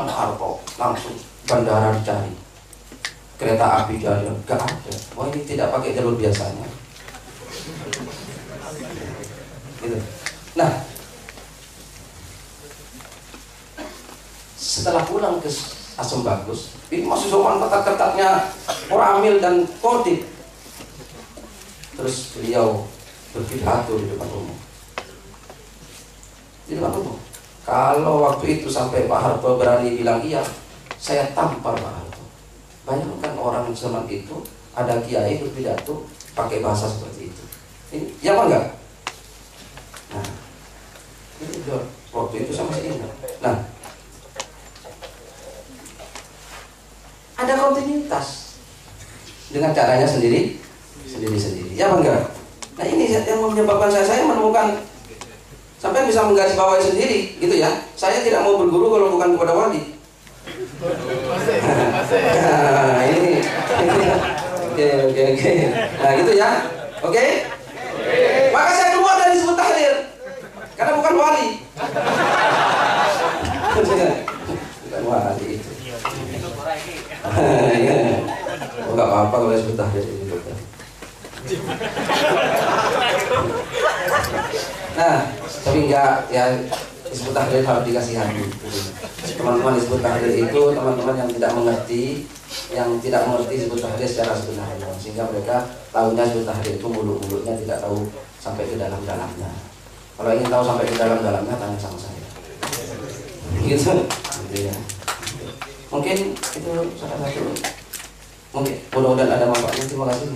mana Pak Harto? Langsung bandara dicari, kereta api jadi gak ada. Oh ini tidak pakai jalur biasanya. Gitu. Nah, setelah pulang ke Asam Bagus, ini masih zaman ketat-ketatnya Koramil dan Kodim. Terus beliau berpidato di depan umum. Di depan umum. Kalau waktu itu sampai Pak Harto berani bilang iya, saya tampar Pak Harto. Bayangkan orang zaman itu ada kiai berpidato pakai bahasa seperti itu. Ini ya apa enggak? Nah, itu waktu itu sama saya ingat. Nah, ada kontinuitas dengan caranya sendiri. Ya apa enggak? Nah ini yang menyebabkan saya menemukan sampai bisa menggarisbawahi sendiri gitu ya. Saya tidak mau berguru kalau bukan kepada wali. Nah, ini oke. Nah gitu ya. Oke? Maka saya keluar dari Hizbut Tahrir karena bukan wali. Bukan wali itu. Enggak apa-apa kalau Hizbut Tahrir itu. Nah, tapi enggak ya, Hizbut Tahrir harus dikasihani. Teman-teman Hizbut Tahrir itu teman-teman yang tidak mengerti Hizbut Tahrir secara sebenarnya, sehingga mereka tahunya Hizbut Tahrir itu mulut-mulutnya, tidak tahu sampai ke dalam-dalamnya. Kalau ingin tahu sampai ke dalam-dalamnya, tanya sama saya. Gitu ya. Mungkin itu salah satu. Mungkin mudah-mudahan ada manfaatnya. Terima kasih.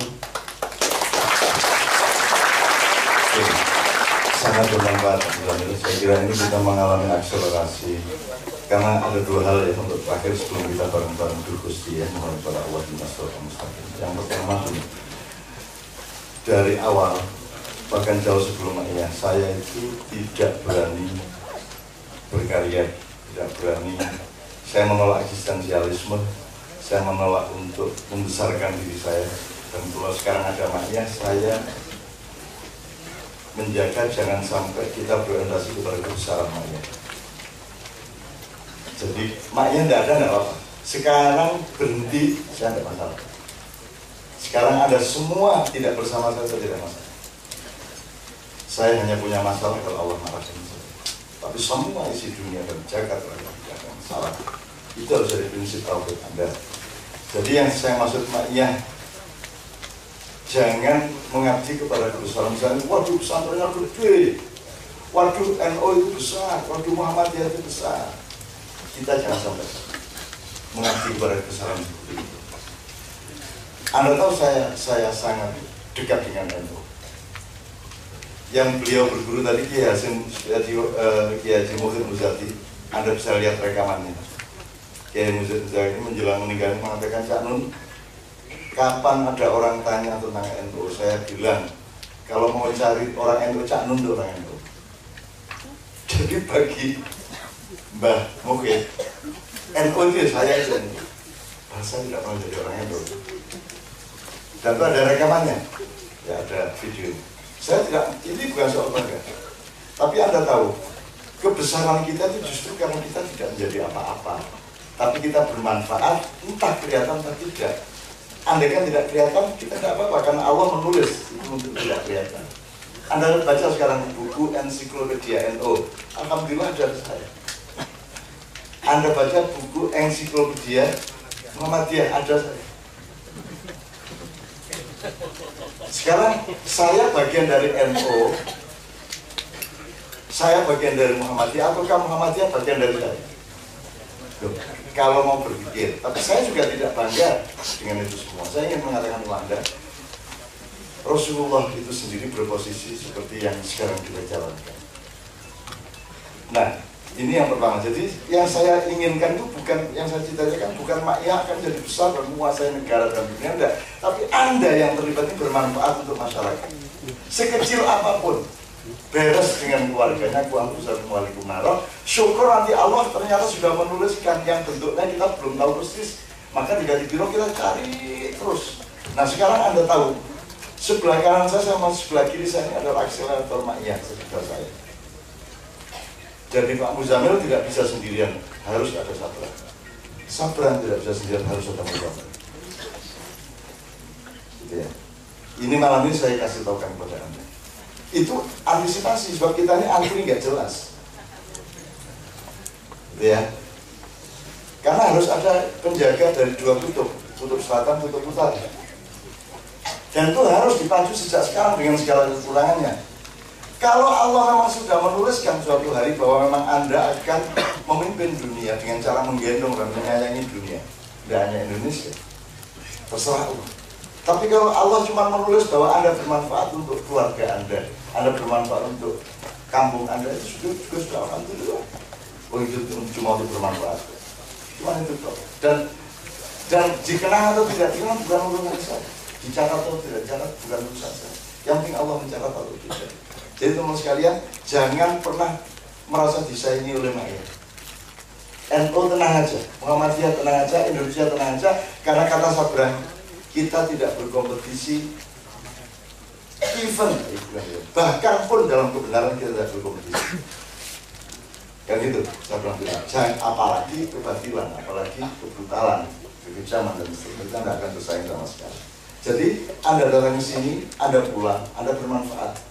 Sangat bermanfaat. Saya kira ini kita mengalami akselerasi karena ada dua hal ya untuk terakhir sebelum kita bareng-bareng bergusti ya, mohon kepada Allah di Nasrul Mustaqim. Yang pertama ini dari awal bahkan jauh sebelum ini saya itu tidak berani berkarya, tidak berani. Saya menolak eksistensialisme, saya menolak untuk membesarkan diri saya. Dan kalau sekarang ada maknya, saya menjaga jangan sampai kita berorientasi kepada kebesaran maknya. Jadi maknya tidak ada, tidak apa-apa. Sekarang berhenti, saya tidak masalah. Sekarang ada semua tidak bersama saya tidak masalah. Saya hanya punya masalah kalau Allah marahkan saya. Tapi semua isi dunia dan jagat tidak ada masalah. Itu harus jadi prinsip tauhid Anda. Jadi yang saya maksud maknya, jangan mengabdi kepada kebesaran. Misalnya, waduh pesantrennya gede, waduh NU itu besar, waduh Muhammadiyah itu besar. Kita jangan sampai mengabdi kepada kebesaran seperti itu. Anda tahu saya sangat dekat dengan NU. Yang beliau berguru tadi Kiai Haji Muhyiddin Muzadi, Anda bisa lihat rekamannya. Kiai Muhyiddin Muzadi menjelang meninggal mengatakan, Cak Nun, kapan ada orang tanya tentang NU, saya bilang kalau mau cari orang NU, Cak Nun itu orang NU. Jadi bagi Mbah Muhyiddin, NU itu saya itu NU. Saya tidak pernah jadi orang NU. Dan itu ada rekamannya, ya ada video. Saya tidak, ini bukan soal bangga. Tapi Anda tahu, kebesaran kita itu justru karena kita tidak menjadi apa-apa. Tapi kita bermanfaat, entah kelihatan atau tidak. Andai kan tidak kelihatan, kita tidak apa-apa, karena Allah menulis itu untuk tidak kelihatan. Anda baca sekarang buku ensiklopedia NU, alhamdulillah ada saya. Anda baca buku ensiklopedia Muhammadiyah, ada saya. Sekarang saya bagian dari NU, saya bagian dari Muhammadiyah, ataukah Muhammadiyah bagian dari saya? Loh, kalau mau berpikir, tapi saya juga tidak bangga dengan itu semua. Saya ingin mengatakan kepada Anda, Rasulullah itu sendiri berposisi seperti yang sekarang kita jalankan. Nah, ini yang pertama. Jadi yang saya inginkan itu bukan, yang saya cita-citakan bukan maknya akan jadi besar dan menguasai negara dan dunia, enggak. Tapi Anda yang terlibat ini bermanfaat untuk masyarakat. Sekecil apapun, beres dengan keluarganya, Waalaikumsalam. Syukur nanti Allah ternyata sudah menuliskan yang bentuknya kita belum tahu persis. Maka di biro kita cari terus. Nah sekarang Anda tahu, sebelah kanan saya sama sebelah kiri saya ini adalah akselerator maknya sekitar saya. Jadi Pak Muzamil tidak bisa sendirian, harus ada Sabran. Sabran tidak bisa sendirian, harus ada Muzamil. Gitu ya. Ini malam ini saya kasih tahukan kepada Anda. Itu antisipasi, sebab kita ini antri nggak jelas. Gitu ya. Karena harus ada penjaga dari dua kutub selatan, kutub utara. Dan itu harus dipacu sejak sekarang dengan segala kekurangannya. Kalau Allah memang sudah menuliskan suatu hari bahwa memang Anda akan memimpin dunia dengan cara menggendong dan menyayangi dunia, tidak hanya Indonesia, terserah Allah. Tapi kalau Allah cuma menulis bahwa Anda bermanfaat untuk keluarga Anda bermanfaat untuk kampung Anda, itu juga sudah alhamdulillah. Oh, itu cuma untuk bermanfaat. Cuma itu kok. Dan dikenang atau tidak dikenang bukan urusan saya. Dicatat atau tidak dicatat bukan urusan saya. Yang penting Allah mencatat atau tidak. Jadi teman sekalian, jangan pernah merasa disaingi oleh Ma'iyah. NU tenang aja, Muhammadiyah tenang aja, Indonesia tenang aja. Karena kata Sabran, kita tidak berkompetisi, even bahkan pun dalam kebenaran kita tidak berkompetisi. Kan gitu, Sabran bilang, jangan apalagi kebatilan, apalagi kebrutalan, kekejaman dan seterusnya, kita tidak akan bersaing sama sekali. Jadi Anda datang ke sini, Anda pulang, Anda bermanfaat.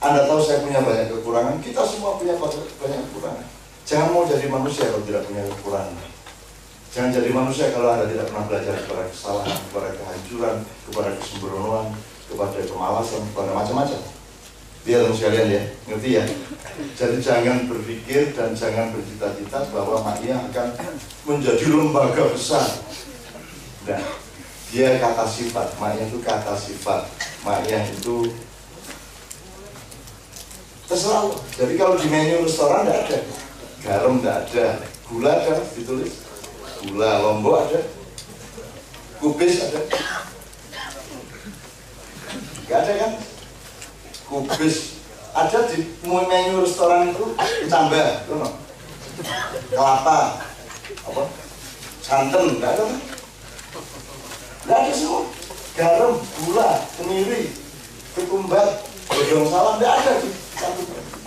Anda tahu saya punya banyak kekurangan, kita semua punya banyak kekurangan. Jangan mau jadi manusia kalau tidak punya kekurangan. Jangan jadi manusia kalau Anda tidak pernah belajar kepada kesalahan, kepada kehancuran, kepada kesembronoan, kepada kemalasan, kepada macam-macam. Dia teman sekalian ya, ngerti ya? Jadi jangan berpikir dan jangan bercita-cita bahwa Ma'iyah akan menjadi lembaga besar. Nah, dia kata sifat, Ma'iyah itu kata sifat. Ma'iyah itu terserah. Jadi kalau di menu restoran tidak ada, garam tidak ada, gula ada, ditulis gula, lombok ada, kubis ada, nggak ada kan? Kubis ada di menu restoran itu ditambah, tuh, kelapa, apa, santan, nggak ada kan? Nggak ada semua. Garam, gula, kemiri, ketumbar, godong salam, nggak ada di.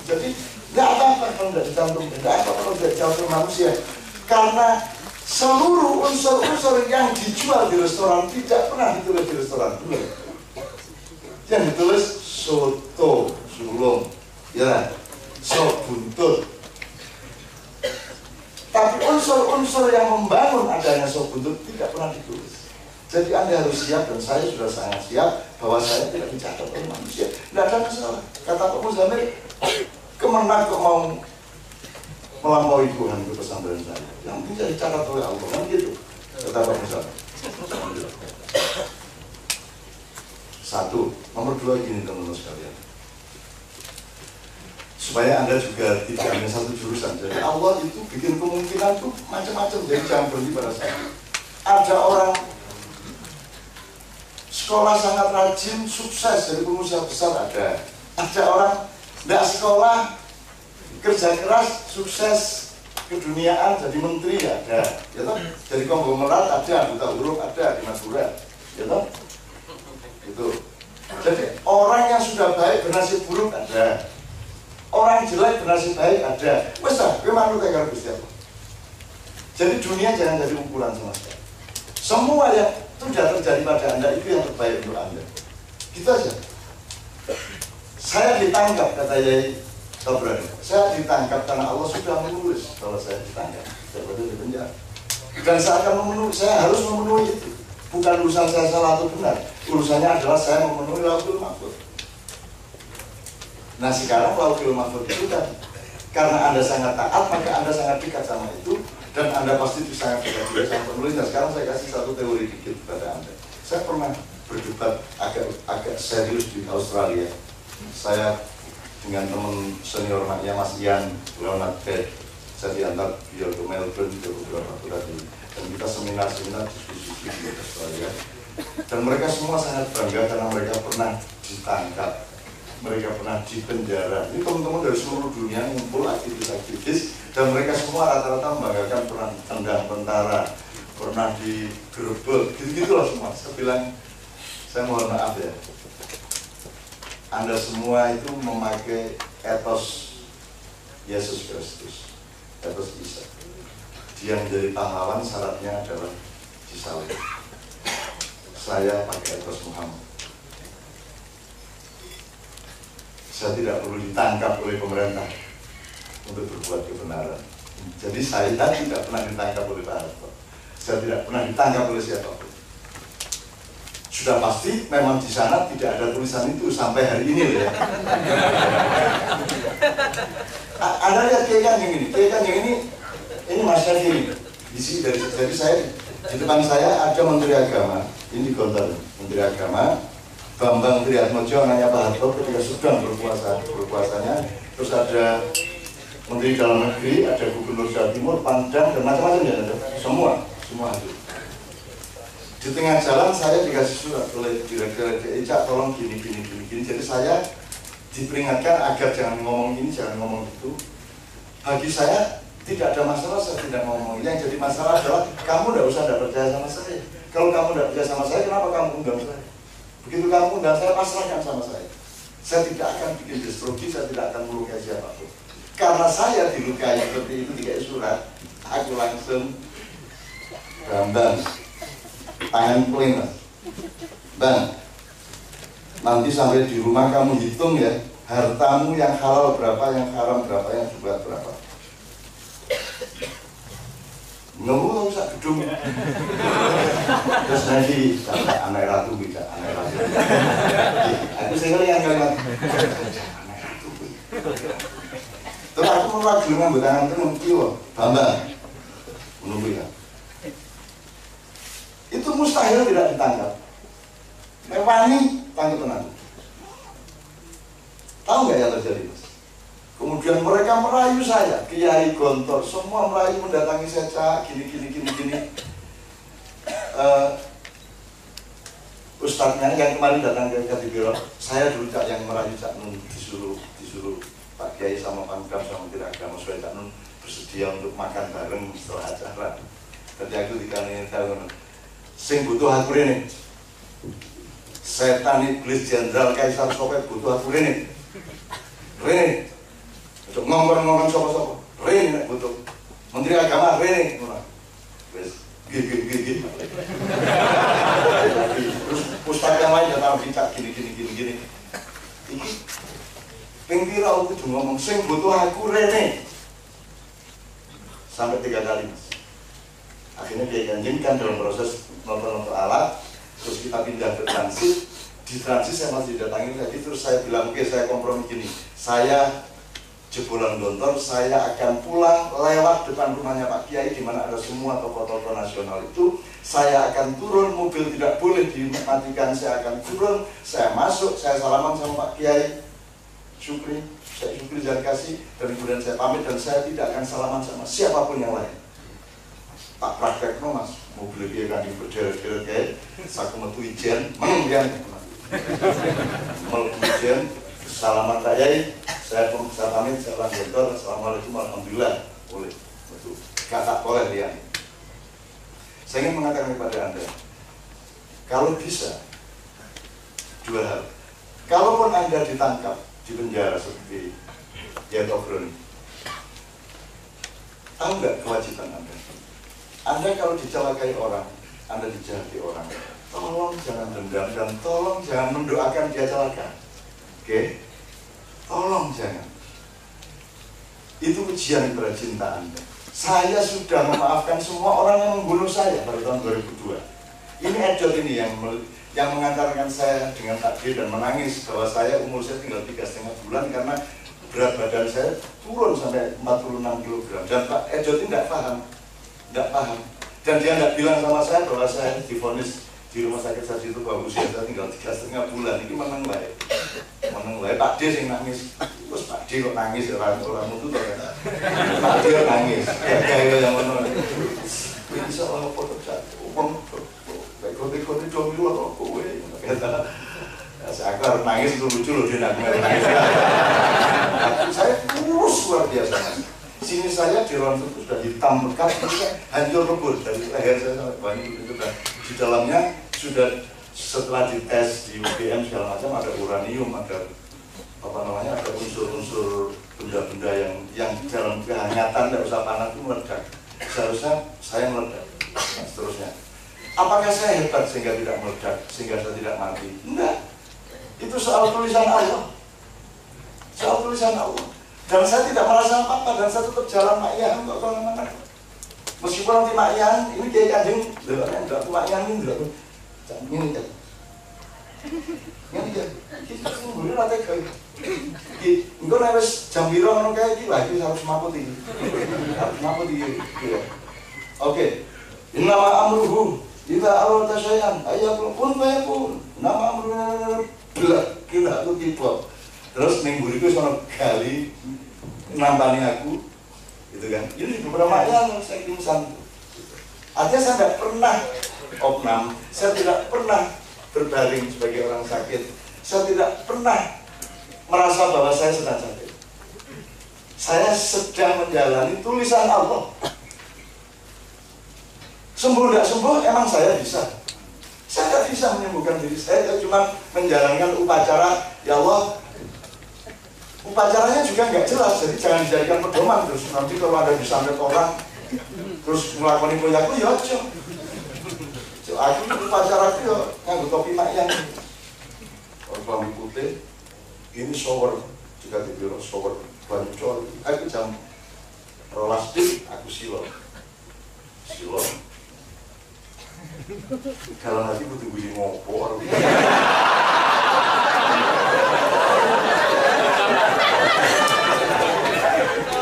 Jadi nggak apa-apa kalau nggak dicantum, nggak apa-apa kalau nggak dicantum manusia, karena seluruh unsur-unsur yang dijual di restoran tidak pernah ditulis di restoran. Yang ditulis soto sulung, ya, sop buntut. Tapi unsur-unsur yang membangun adanya sop buntut tidak pernah ditulis. Jadi Anda harus siap, dan saya sudah sangat siap bahwa saya tidak dicatat oleh manusia. Tidak ada masalah. Kata Pak Muzamil, kemenang kok mau melampaui Tuhan ke pesantren saya. Yang penting saya dicatat oleh Allah, kan gitu. Kata Pak Muzamil. Satu, nomor dua gini teman-teman sekalian. Supaya Anda juga tidak hanya satu jurusan. Jadi Allah itu bikin kemungkinan tuh macam-macam. Jadi jangan berhenti pada saya. Ada orang sekolah sangat rajin, sukses, jadi pengusaha besar ada. Ada orang tidak sekolah, kerja keras, sukses, keduniaan, jadi menteri ada. Ya toh? Jadi konglomerat ada, duta huruf ada di Madura. Ya toh? Itu. Jadi orang yang sudah baik bernasib buruk ada. Orang jelek bernasib baik ada. Besar, memang lu kayak Gusti Allah. Jadi dunia jangan jadi ukuran sama sekali. Semua yang sudah terjadi pada Anda itu yang terbaik untuk Anda. Gitu aja. Saya ditangkap, kata Yai Sabran. Saya ditangkap karena Allah sudah menulis kalau saya ditangkap. Saya berada di penjara. Dan saya akan memenuhi, saya harus memenuhi itu. Bukan urusan saya salah atau benar. Urusannya adalah saya memenuhi Lauhul Mahfuz. Nah sekarang Lauhul Mahfuz itu kan, karena Anda sangat taat, maka Anda sangat dekat sama itu. Dan Anda pasti sangat dekat juga sama penulisnya. Sekarang saya kasih satu teori dikit kepada Anda. Saya pernah berdebat agak serius di Australia. Saya dengan teman senior maknya Mas Ian Leonard Bed. Saya diantar beliau ke Melbourne ke beberapa tadi. Dan kita seminar-seminar diskusi di Australia. Dan mereka semua sangat bangga karena mereka pernah ditangkap, mereka pernah dipenjara. Ini teman-teman dari seluruh dunia ngumpul aktivis-aktivis. Dan mereka semua rata-rata membanggakan peran tendang tentara, pernah digerebek, gitu-gitulah semua. Saya bilang, saya mohon maaf ya, Anda semua itu memakai etos Yesus Kristus, etos Isa. Dia menjadi pahlawan, syaratnya adalah disalib. Saya pakai etos Muhammad. Saya tidak perlu ditangkap oleh pemerintah untuk berbuat kebenaran. Jadi saya tidak pernah ditangkap oleh Pak Harto. Saya tidak pernah ditangkap oleh siapapun. Sudah pasti memang di sana tidak ada tulisan itu sampai hari ini loh ya. Anda lihat kayak yang ini Mas Syafii. Di sini dari saya di depan saya ada Menteri Agama, ini di Gontor, Menteri Agama Bambang Triatmojo, anaknya Pak Harto ketika sedang berkuasanya, terus ada Menteri Dalam Negeri, ada Gubernur Jawa Timur, Pangdam, dan macam-macam ya, semua hadir. Di tengah jalan saya dikasih surat oleh Direktur DKI, Cak tolong gini. Jadi saya diperingatkan agar jangan ngomong ini, jangan ngomong itu. Bagi saya tidak ada masalah, saya tidak ngomong. Yang jadi masalah adalah kamu tidak usah tidak percaya sama saya. Kalau kamu tidak percaya sama saya, kenapa kamu undang saya? Begitu kamu undang saya, pasrahkan sama saya. Saya tidak akan bikin destruksi, saya tidak akan melukai siapapun. Karena saya dilukai seperti itu, dikai surat, aku langsung Bang, tangan plain, Bang, nanti sampai di rumah kamu hitung ya, hartamu yang halal berapa, yang haram berapa, yang jual berapa. Nunggu usah gedung. Terus nanti anak ratu bisa, anak ratu. Aku sering yang kalimat anak ratu. Terus aku mau lagi ngambil tangan itu mengkiwa, Bambang, menunggu ya. Itu mustahil tidak ditangkap. Mewani tangkap tenang. Tahu nggak yang terjadi, Mas? Kemudian mereka merayu saya, Kiai Gontor, semua merayu mendatangi saya, Cak, gini. Ustadznya yang kemarin datang ke Kadibiro, saya dulu Cak yang merayu Cak Nun, disuruh Pak Kiai sama Pangdam sama Menteri Agama supaya Cak Nun bersedia untuk makan bareng setelah acara. Jadi aku dikaliin tahun, sing butuh aku ini, setan iblis jenderal Kaisar Soviet butuh aku ini. Untuk ngomong sopo-sopo, Rene butuh Menteri Agama, Rene, wes, gigi. Terus ustaz yang lain datang bicara gini. Ini pengpira aku tuh ngomong, sing butuh aku Rene, sampai 3 kali, Mas. Akhirnya dia janjikan dalam proses nonton alat, terus kita pindah ke transit. Di transit saya masih datangi lagi, terus saya bilang, oke, saya kompromi gini, saya jebolan Gontor, saya akan pulang lewat depan rumahnya Pak Kiai di mana ada semua tokoh-tokoh nasional itu. Saya akan turun, mobil tidak boleh dimatikan, saya akan turun, saya masuk, saya salaman sama Pak Kiai Syukri, saya Syukri Zarkasi, dan kemudian saya pamit dan saya tidak akan salaman sama siapapun yang lain. Tak praktek no, Mas, mobil dia kan berderet-deret kayak saku metu ijen, mengian, ijen, salaman Pak Kiai. Saya pamit, saya Gontor, assalamualaikum, alhamdulillah, boleh, betul, kata boleh dia. Saya ingin mengatakan kepada Anda, kalau bisa, 2 hal, kalaupun Anda ditangkap di penjara seperti Yat Obroni, tahu nggak kewajiban Anda? Anda kalau dicelakai orang, Anda dijahati orang, tolong jangan dendam dan tolong jangan mendoakan dia celaka, oke? Tolong jangan. Itu ujian kepada cinta Anda. Saya sudah memaafkan semua orang yang membunuh saya pada tahun 2002. Ini Edot ini yang mengantarkan saya dengan takdir dan menangis bahwa saya umur saya tinggal 3,5 bulan karena berat badan saya turun sampai 46 kg. Dan Pak Edot ini tidak paham. Dan dia tidak bilang sama saya bahwa saya divonis di rumah sakit saat itu bahwa usia saya tinggal 3,5 bulan. Ini menang baik. Pak D yang nangis, terus Pak D kok nangis orang itu kan? Pak D nangis, kayak yang mana? Ini salah foto cat, kayak kote-kote domil atau kowe. Saya harus nangis itu lucu loh dia nangis. Saya kurus luar biasa. Sini saya di ruang itu sudah hitam pekat, hancur lebur dari leher saya sampai banyak itu dan di dalamnya sudah setelah dites di UGM segala macam ada uranium, ada apa namanya, ada unsur-unsur benda-benda yang dalam kehangatan tidak usah panas itu meledak. Seharusnya saya meledak. Nah, seterusnya. Apakah saya hebat sehingga tidak meledak, sehingga saya tidak mati? Enggak. Itu soal tulisan Allah. Soal tulisan Allah. Dan saya tidak merasa apa-apa, dan saya tetap jalan makyah untuk kemana-mana. Meskipun nanti makyah, ini kayak Kanjeng, enggak makyah ini enggak. Ini kan. Ini kan. Kita sembunyi nanti kayak. Enggak nawes jam biru ngono kayak iki, wah iki harus maput iki. Harus maput iki. Oke. Innama amruhu idza arada syai'an ayyakun fayakun. Nama amruhu gila aku tipo. Terus ning mburiku sono gali nampani aku gitu kan. Ini beberapa yang saya kimsan. Artinya saya tidak pernah opnam, saya tidak pernah berbaring sebagai orang sakit, saya tidak pernah merasa bahwa saya sedang sakit. Saya sedang menjalani tulisan Allah. Sembuh tidak sembuh, emang saya bisa. Saya tidak bisa menyembuhkan diri saya cuma menjalankan upacara. Ya Allah, upacaranya juga nggak jelas, jadi jangan dijadikan pedoman. Terus nanti kalau ada disantet orang terus melakukan koyaku, ya aja. Aku upacara itu ya nganggo topi makyang. Orang klambi putih, ini shower juga dibilang shower banyu cor. Aku jam 12 aku silo. Kalau nanti butuh bunyi ngopor.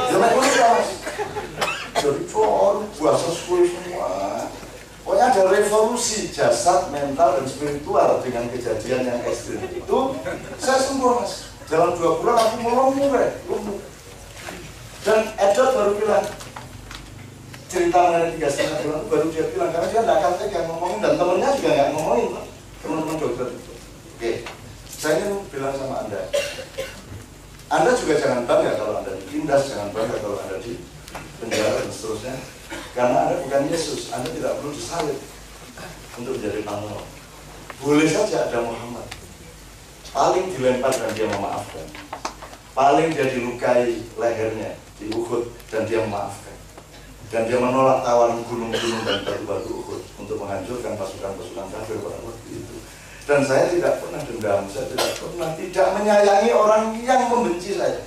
Jangan dulu ya mas. Jadi cor, puasa sepuluh semua. Pokoknya ada revolusi jasad, mental, dan spiritual dengan kejadian yang ekstrim itu. Saya sembuh mas. Dalam 2 bulan aku lumpuh. Dan Edward baru bilang, cerita mengenai 3,5 bulan baru dia bilang, karena dia tidak akan tega ngomongin, dan temennya juga nggak ngomongin, teman-teman dokter itu. Oke, saya ingin bilang sama Anda juga jangan bangga kalau Anda ditindas, jangan bangga kalau Anda di penjara dan seterusnya, karena Anda bukan Yesus. Anda tidak perlu disalib untuk menjadi pahlawan. Boleh saja ada Muhammad, paling dilempar dan dia memaafkan, paling dia dilukai lehernya di Uhud dan dia memaafkan. Dan dia menolak tawaran gunung-gunung dan batu-batu Uhud untuk menghancurkan pasukan-pasukan kafir pada waktu itu. Dan saya tidak pernah dendam, saya tidak pernah tidak menyayangi orang yang membenci saya.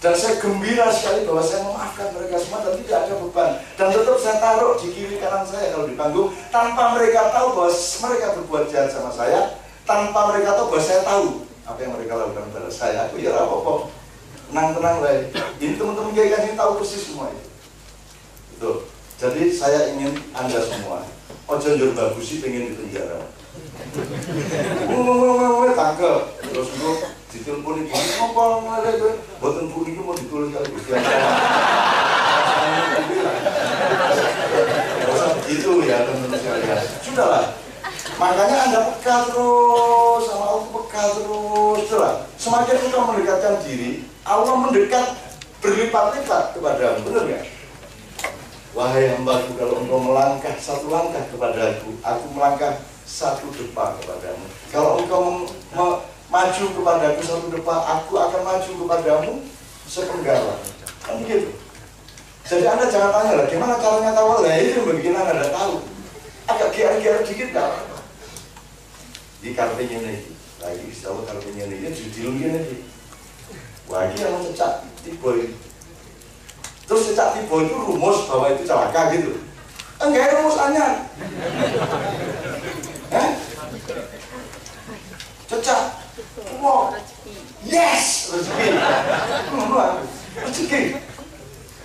Dan saya gembira sekali bahwa saya memaafkan mereka semua dan tidak ada beban. Dan tetap saya taruh di kiri kanan saya kalau di panggung, tanpa mereka tahu bahwa mereka berbuat jahat sama saya, tanpa mereka tahu bahwa saya tahu apa yang mereka lakukan pada saya. Aku ya apa-apa. Tenang-tenang lah. Ini teman-teman kiai kan tahu persis semua itu. Betul. Jadi saya ingin Anda semua, ojo njur bagusi pengen di penjara. Tangkep. Terus itu ditelepon iki, ngopo ngene kowe? Mboten Bu niku mau ditulis kali Gusti Allah. Itu ya teman-teman sekalian. Sudahlah. Makanya Anda peka terus sama Allah, peka terus. Sudahlah. Semakin engkau mendekatkan diri, Allah mendekat berlipat-lipat kepadamu, benar nggak? Wahai hambaku, kalau engkau melangkah 1 langkah kepadaku, aku melangkah 1 depa kepadamu. Kalau engkau maju kepadaku 1 depa, aku akan maju kepadamu sepenggalan. Kan begitu. Jadi Anda jangan tanya lah, gimana caranya tahu? Lah itu yang bikin Anda tahu. Agak gear-gear dikit nggak? Di kartunya ini, lagi istilah kartunya ini, judulnya ini. Wah ini yang cecak tiba itu. Terus cecak tiba itu rumus bahwa itu celaka gitu. Enggak, rumus anyar. Cecak. Wow. Yes, rezeki. Rezeki.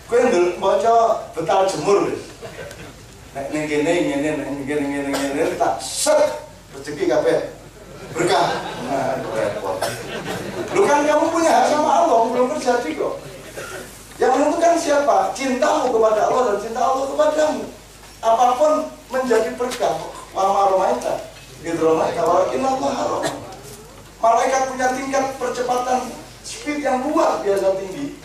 Kowe ndel maca betal jemur wis. Nek ning kene ngene tak set rezeki kabeh. Berkah. Nah, repot. Lu kan kamu punya hak sama Allah, belum terjadi kok. Yang menentukan siapa? Cintamu kepada Allah dan cinta Allah kepadamu. Apapun menjadi berkah. Wama-romaita hidromaita walakin Allah haram. Malaikat punya tingkat percepatan speed yang luar biasa tinggi,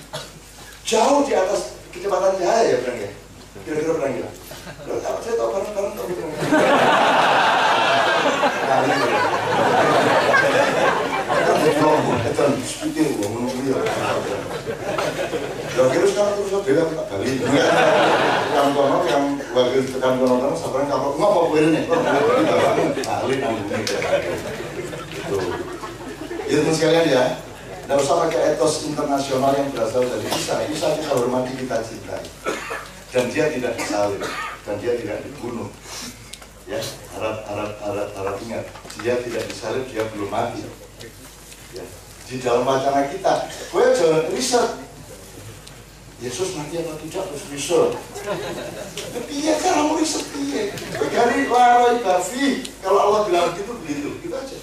jauh di atas kecepatan cahaya ya Bang ya. Kira-kira Bang ya. Saya tahu bareng-bareng tahu gitu. Kan di kelompok, kan speednya gua menunggu dia. wakil tekan kono sampeyan kalau ngopo kowe ini kok ahli nang itu. Itu sekalian ya. Tidak usah pakai etos internasional yang berasal dari Isa. Isa kita hormati, kita cintai. Dan dia tidak disalib, dan dia tidak dibunuh. Ya, harap ingat, dia tidak disalib, dia belum mati. Ya. Di dalam wacana kita, gue jangan riset. Yesus mati atau tidak terus riset. Tapi ya kan kamu riset dia. Dari laroi bafi, kalau Allah bilang gitu begitu aja.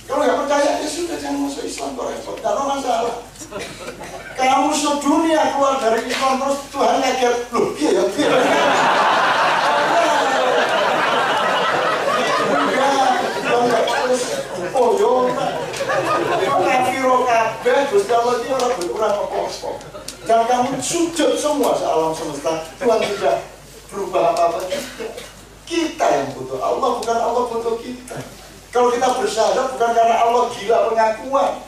Kalau nggak percaya ya sudah, jangan masuk Islam kok repot, nggak ada masalah. Kamu sedunia keluar dari Islam terus Tuhan ngajar, loh iya ya iya. Enggak terus oh yo kafiro kabeh Gusti Allah iki ora berkurang apa-apa. Dan kamu sujud semua sealam semesta, Tuhan tidak berubah apa-apa juga. Kita yang butuh Allah, bukan Allah butuh kita. Kalau kita bersyahadat bukan karena Allah gila pengakuan.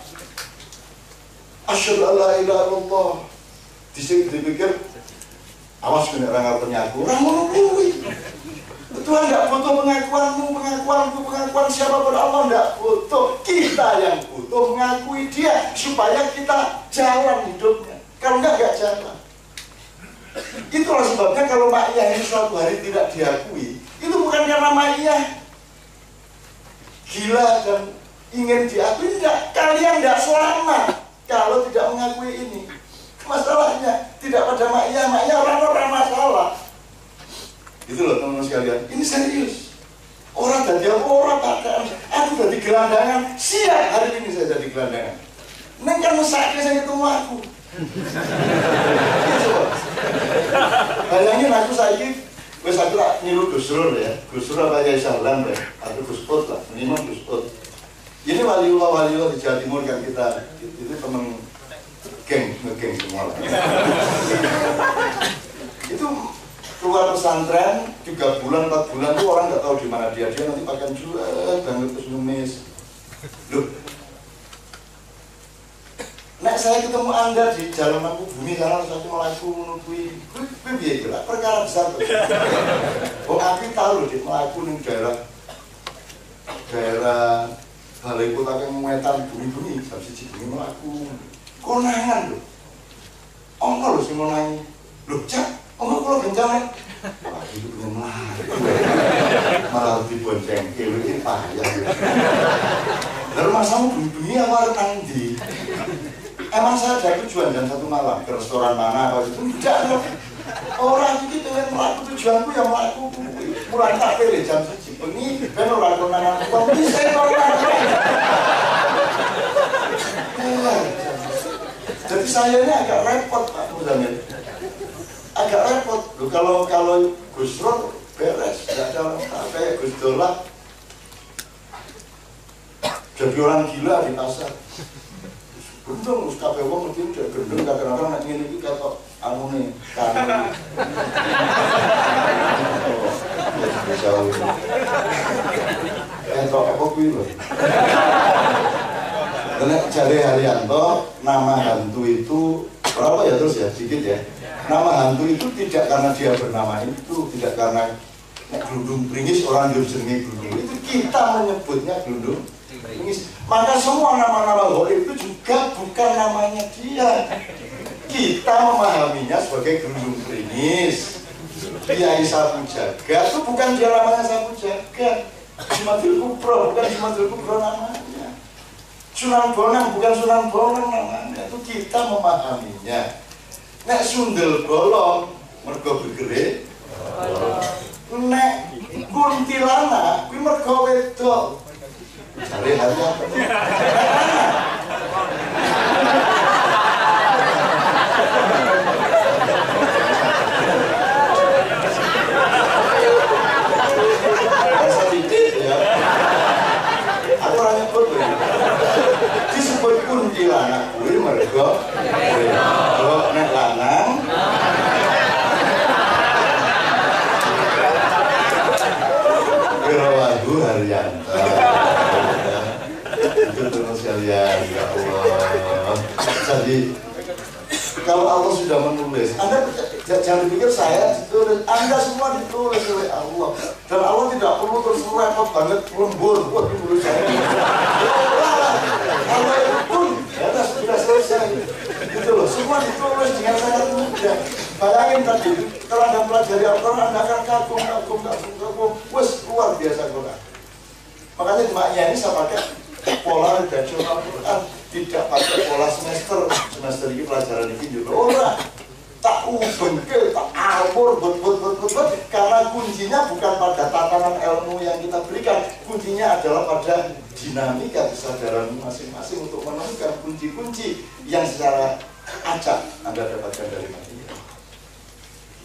Asyhadu an la ilaha illallah. Dipikir awas kena orang penyaku, orang menungguin. Tuhan tidak butuh pengakuanmu, pengakuan siapapun. Allah tidak butuh. Kita yang butuh mengakui dia supaya kita jalan hidupnya. Kalau enggak jalan. Itulah sebabnya kalau Ma'iyah ini suatu hari tidak diakui, itu bukan karena Ma'iyah gila dan ingin diakui, enggak. Kalian enggak selamat kalau tidak mengakui ini. Masalahnya tidak pada Ma'iyah orang masalah. Itu loh teman-teman sekalian, ini serius. Orang jadi orang pakaian, aku jadi gelandangan. Siap hari ini saya jadi gelandangan. Neng kan mesaknya saya ketemu aku. Gitu. Bayangin aku saiki wis aku tak niru Gus Dur ya. Gus Dur apa ya Sahlan ya. Atau Gus Ut lah, minimal Gus Ut. Ini waliullah di Jawa Timur kan kita itu teman ngegeng semua lah. Itu keluar pesantren 3 bulan 4 bulan tuh orang nggak tahu di mana dia nanti pakaian jelek banget terus numis. Loh, nek saya ketemu Anda di jalan Mangku Bumi sana terus aku melaku menunggui biar itu lah perkara besar tuh. Oh aku tahu loh di melaku nih daerah balai kota yang mengetan bumi habis siji bumi melaku konangan loh. Ono loh sing ngonangi. Loh cak, kalau bencana wah itu pengen malah dibonceng ini payah. Lalu masamu bumi apa nanti? Emang saya ada tujuan jam 1 malam ke restoran mana apa itu? Tidak loh. Orang itu pengen melaku tujuanku yang melaku pulang kafe deh jam 1 bengi ben ora konangan uang bisa orang. Jadi saya ini agak repot Pak Muzamil. Agak repot loh kalau Gus Dur beres, nggak ada kayak Gus Dola jadi orang gila di pasar. Gendong, kabeh wong mesti udah gendong, kadang-kadang nek ngene iki kata anune kan. Jauh. Apa kuwi lho. Nek jare Haryanto, nama hantu itu berapa ya terus ya, sedikit ya. Nama hantu itu tidak karena dia bernama itu, tidak karena nek glundung pringis orang yo jenenge glundung. Itu kita menyebutnya glundung pringis. Maka semua nama-nama gaib itu juga bukan namanya dia. Kita memahaminya sebagai glundung pringis. Kiai Sapu Jaga itu bukan dia namanya Sapu Jaga. Jumadil Kubro bukan Jumadil Kubro namanya. Sunan Bonang bukan Sunan Bonang namanya. Itu kita memahaminya. Nek sundel bolong mergo begere. Nek kuntilanak kuwi mergo wedok. Jare harga apa? Rasa dikit ya. Aku ora nyebut ya. Disebut kuntilanak kuwi mergo wedok nek lanang. Wirawahu Haryanto. Itu terus sekalian, ya Allah. Jadi kalau Allah sudah menulis, Anda jangan pikir saya itu ditulis, Anda semua ditulis oleh Allah. Dan Allah tidak perlu terus repot banget lembur. Wah, menurut saya. Allah itu pun ya sudah selesai. Gitu loh, semua ditulis dengan sangat mudah. Bayangin tadi, kalau Anda pelajari Al-Quran, Anda akan kagum. Wes luar biasa Quran. Makanya di maknya ini saya pakai pola redaksional Quran, tidak pakai pola semester ini pelajaran ini juga orang tak bengkel, tak alur, karena kuncinya bukan pada tatanan ilmu yang kita berikan, kuncinya adalah pada dinamika kesadaran masing-masing untuk menemukan kunci-kunci yang secara acak Anda dapatkan dari materi.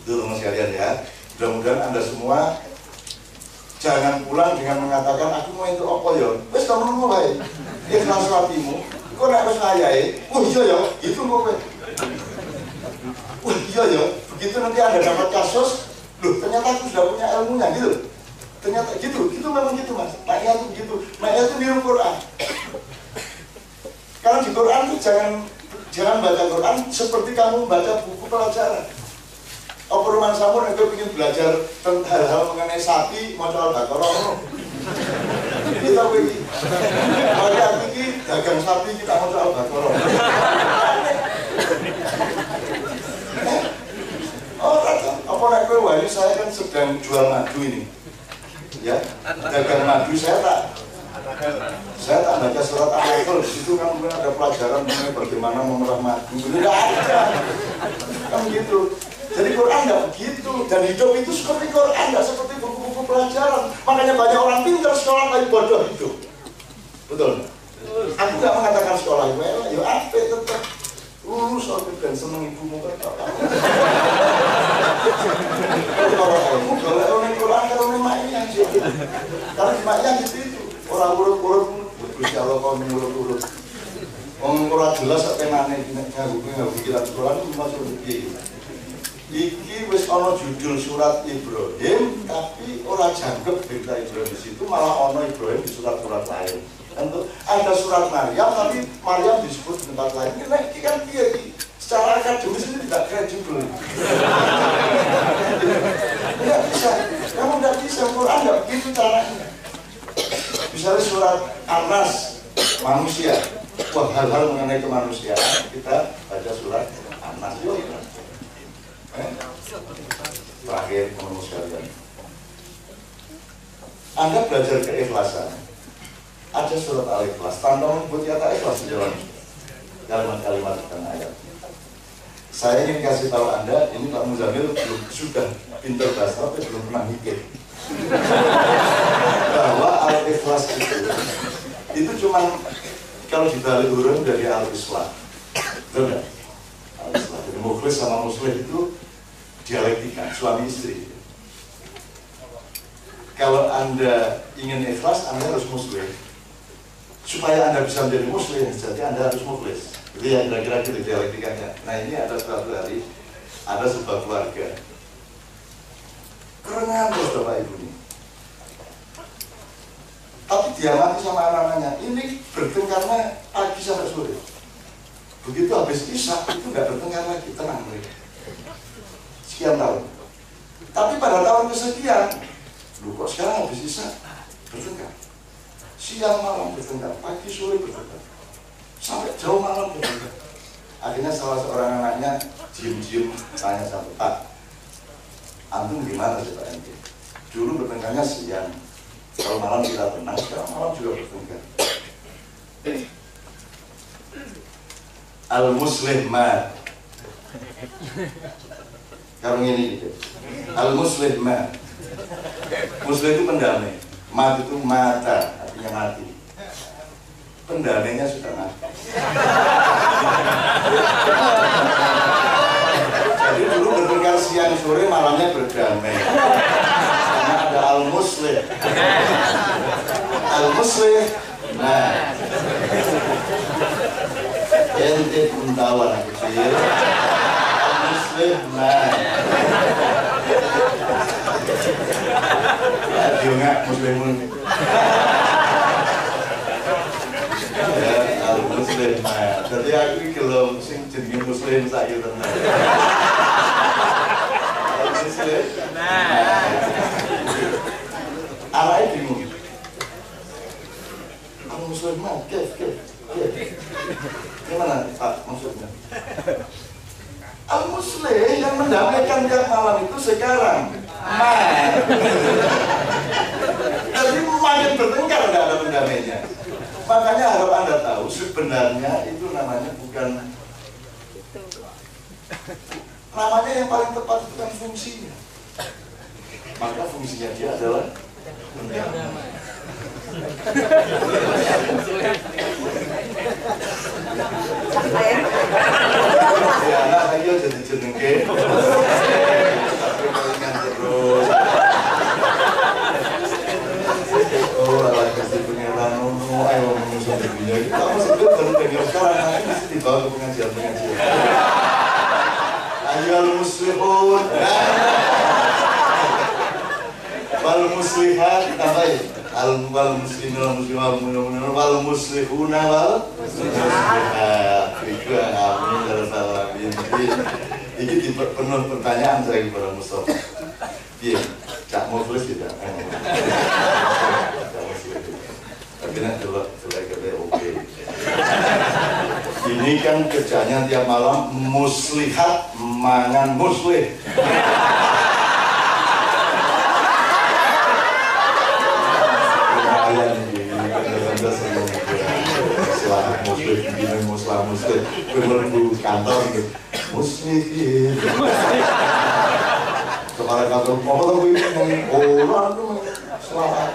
Itu teman sekalian ya. Mudah-mudahan Anda semua jangan pulang dengan mengatakan aku mau itu apa ya? Wes kamu mulai ikhlas hatimu. Kok nek wis ngayahe, oh iya ya, itu kok. Wah iya ya, begitu nanti Anda dapat kasus, loh ternyata aku sudah punya ilmunya gitu. Ternyata gitu memang gitu mas. Maknya itu gitu, maknya itu niru Quran. Karena di Quran itu jangan baca Quran seperti kamu membaca buku pelajaran. Perumahan Samur itu ingin belajar tentang hal-hal mengenai sapi, mau coba Al-Baqarah. Kita begini, mari aku ini dagang sapi kita mau coba Al-Baqarah. Apa nak kowe wali saya kan sedang jual madu ini, ya dagang madu saya tak baca surat Al-Baqarah. Di situ kan mungkin ada pelajaran mengenai bagaimana memerah madu, tidak ada, kan gitu. Jadi Quran tidak begitu, dan hidup itu seperti Quran, tidak seperti buku-buku pelajaran. Makanya banyak orang pintar sekolah tapi bodoh hidup. Betul? Aku nggak mengatakan sekolah gue, ya apa tetap lulus dan seneng ibumu kan. Kalau orang Quran kan orang maknya aja. Karena di maknya gitu orang urut-urut, Gusti Allah kau urut-urut. Orang jelas apa mana nggak pikiran Quran itu masuk begini. Iki wis ana judul surat Ibrahim, tapi orang jangkep berita Ibrahim di situ, malah ana Ibrahim di surat-surat lain. Tentu ada surat Maryam, tapi Maryam disebut di tempat lain. Ini kan piye? Secara akademis ini tidak kredibel. Tidak bisa, kamu tidak bisa. Quran tidak begitu caranya. Misalnya surat An-Nas, manusia. Wah, hal-hal mengenai kemanusiaan kita baca surat An-Nas. Terakhir teman-teman sekalian, Anda belajar keikhlasan. Ada surat Al-Ikhlas, tanpa menyebut kata ikhlas di dalam kalimat-kalimat dan ayat. Saya ingin kasih tahu Anda, ini Pak Muzamil sudah pintar bahasa tapi belum pernah mikir bahwa Al-Ikhlas itu cuma kalau dibalik huruf dari Al-Islah, betul nggak? Al-Islah, jadi mukhlis sama muslim itu dialektika, suami istri. Kalau Anda ingin ikhlas, Anda harus muslim. Supaya Anda bisa menjadi muslim, jadi Anda harus mukhlis. Itu yang kira-kira gitu dialektikanya. Nah ini ada suatu hari, ada sebuah keluarga kerengan terus Bapak Ibu ini. Tapi dia mati sama anak-anaknya. Ini bertengkarnya pagi sampai sore. Begitu habis isya, itu nggak bertengkar lagi, tenang mereka. Sekian tahun. Tapi pada tahun kesekian, lu kok sekarang habis isya bertengkar, siang malam bertengkar, pagi sore bertengkar, sampai jauh malam bertengkar. Akhirnya salah seorang anaknya diem-diem tanya sama Pak, antum gimana sih Pak Ente? Dulu bertengkarnya siang, kalau malam kita tenang, sekarang malam juga bertengkar. Al-Muslim mat. Karung ini gitu. Al-Muslim mat. Muslim itu pendamai. Mat itu mata, artinya mati. Pendamainya sudah mati. Jadi dulu bertengkar siang sore, malamnya berdamai. Karena ada Al-Muslim. Al-Muslim mat. Ente pun tahu anak kecil. Al-Muslim mat. Dia nggak muslimun. Ya, Al-Muslim mat. Jadi aku belum sing jenenge muslim saya tenang. Al-Muslim Anaknya bingung. Muslim mah, gimana Pak maksudnya? Al-Muslim yang mendamaikan tiap malam itu sekarang jadi makin bertengkar nggak ada pendamainya. Makanya harap Anda tahu sebenarnya itu namanya bukan namanya yang paling tepat bukan fungsinya. Maka fungsinya dia adalah mendamai. Ya anak ayo jadi jenengke. Tapi kalian terus. Oh, ala kasih pengeran ayo musuh dunia. Kita masih baru dengar sekarang nanti mesti dibawa ke pengajian. Ayo al-muslimun. Wal muslihat tambahin. Al-muslimun wal muslihuna wal muslihat. Itu amin darasalamin. Ini penuh pertanyaan saya kepada Mustafa. Iya, cak muflis tidak. Tapi nanti selesai oke. Ini kan kerjanya tiap malam muslihat mangan muslih. Muslim, berlalu kantor gitu, muslim, kepala kantor, apa tuh ini orang tuh selamat,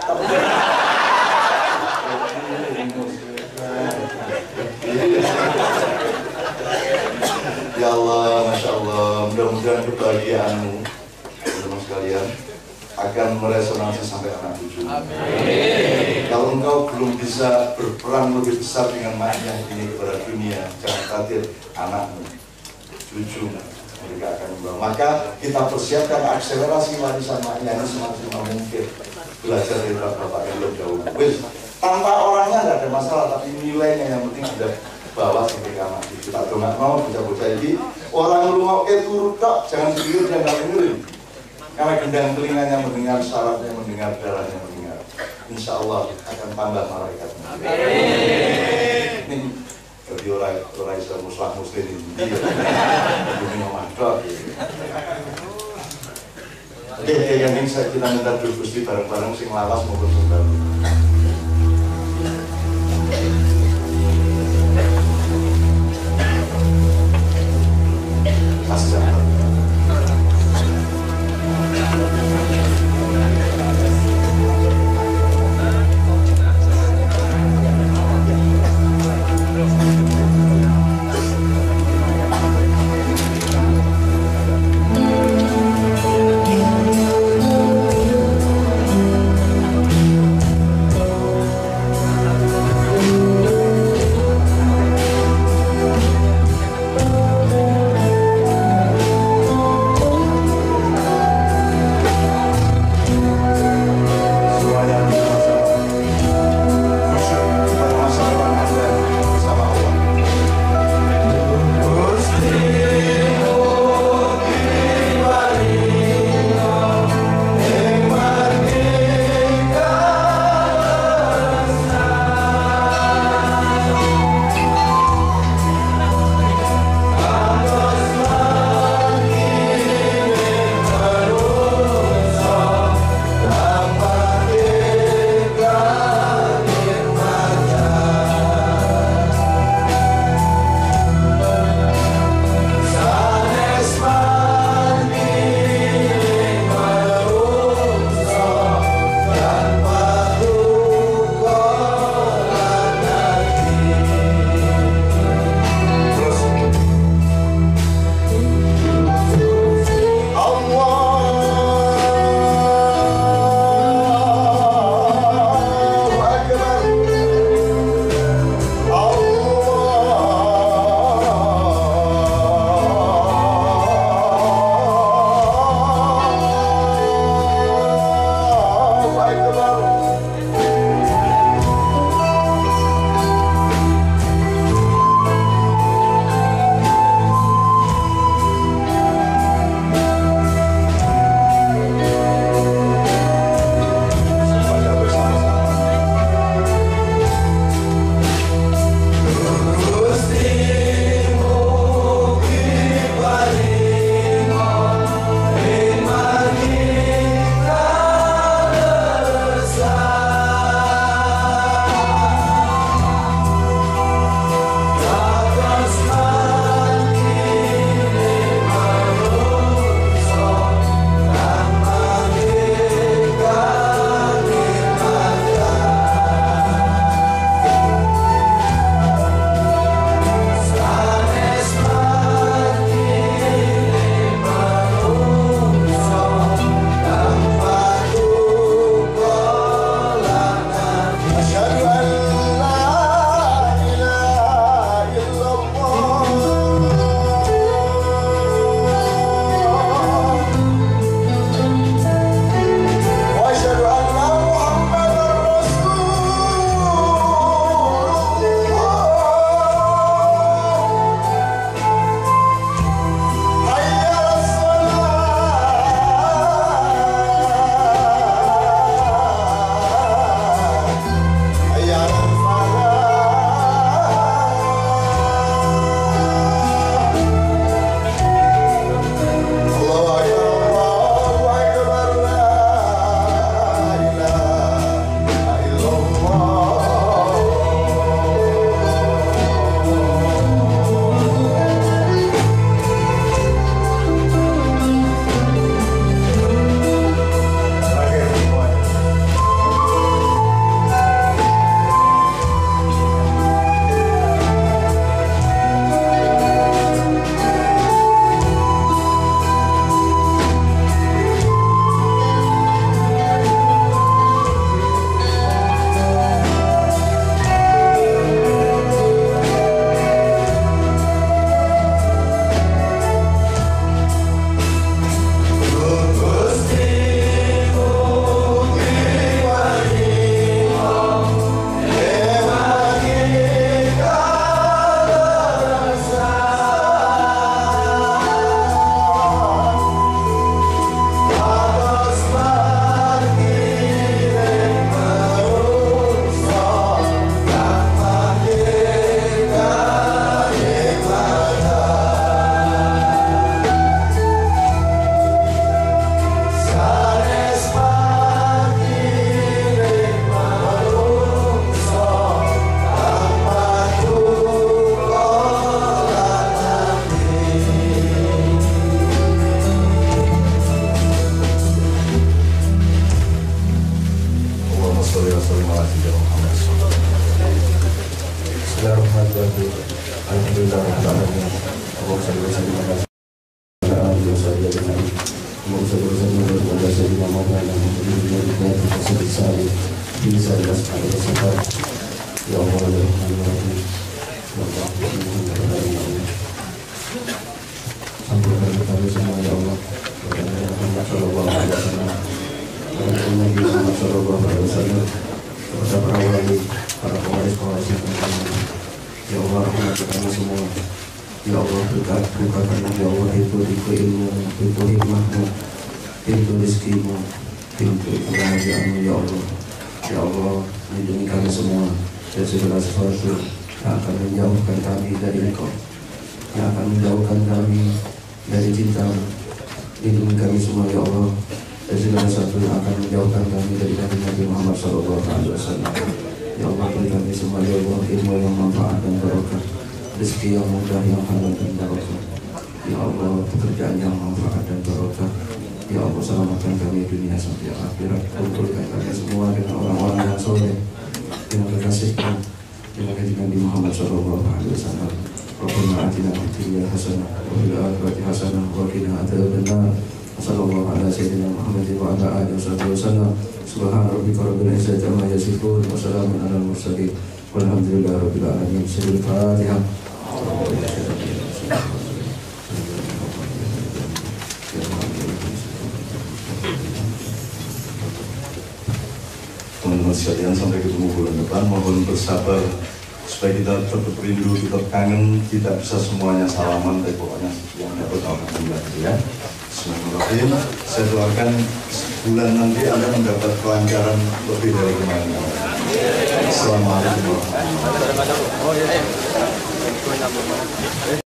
ya Allah, masya Allah, mudah-mudahan kebahagiaanmu, teman-teman sekalian, akan meresonansi sampai anak cucu. Kalau engkau belum bisa berperan lebih besar dengan maknya ini kepada dunia, jangan khawatir anakmu, cucu mereka akan membawa. Maka kita persiapkan akselerasi warisan maknya ini semaksimal mungkin. Belajar dari bapak yang lebih dahulu. Tanpa orangnya tidak ada masalah, tapi nilainya yang penting ada bawa sampai ke anak cucu. Tak nggak mau bocah-bocah ini orang rumah turut kok, jangan tidur dan nggak dengerin. Karena gendang telinganya mendengar, syaratnya mendengar, darahnya mendengar. Insya Allah akan tambah malaikatnya. Ini jadi orang Islam muslim ini dia ngomong oke, yang ini kita minta diskusi bareng-bareng sing lawas maupun sundal. sebisari bisa dilaksanakan pada sifat ya Allah ya Rahman sampaikan kami semua ya Allah kepada Muhammad sallallahu alaihi wasallam kepada Nabi Muhammad sallallahu alaihi wasallam kepada para wali para pewaris yang kami ya Allah rahmat kami semua ya Allah bukakan ya Allah pintu ilmu pintu hikmahmu pintu rezekimu pintu kebahagiaanmu ya Allah ya Allah lindungi kami semua dari segala sesuatu yang akan menjauhkan kami dari Engkau yang akan menjauhkan kami dari cintamu. Lindungi kami semua ya Allah dari segala sesuatu yang akan menjauhkan kami dari Nabi Muhammad SAW. Ya Allah beri kami semua ya Allah ilmu yang manfaat dan barokah, rezeki yang mudah yang halal dan barokah. Ya Allah pekerjaan yang manfaat dan barokah. Ya Allah selamatkan kami dunia sampai akhirat. Kumpulkan kami semua dengan orang-orang yang soleh, dengan kekasihmu, dengan Nabi Muhammad SAW. Rabbana atina fid dunya hasanah wa fil akhirati hasanah wa qina adzabannar. Sallallahu ala sayyidina Muhammadin wa ala alihi wasallam. Subhana rabbika rabbil izzati amma yasifun wa salamun alal mursalin walhamdulillahi rabbil alamin. Al-Fatihah. Teman-teman sekalian, sampai ketemu bulan depan, mohon bersabar supaya kita tetap rindu, tetap kangen, tidak bisa semuanya salaman, tapi pokoknya yang dapat alhamdulillah ya. Bismillahirrahmanirrahim. Saya doakan bulan nanti Anda mendapat kelancaran lebih dari kemarin. Assalamualaikum warahmatullahi wabarakatuh.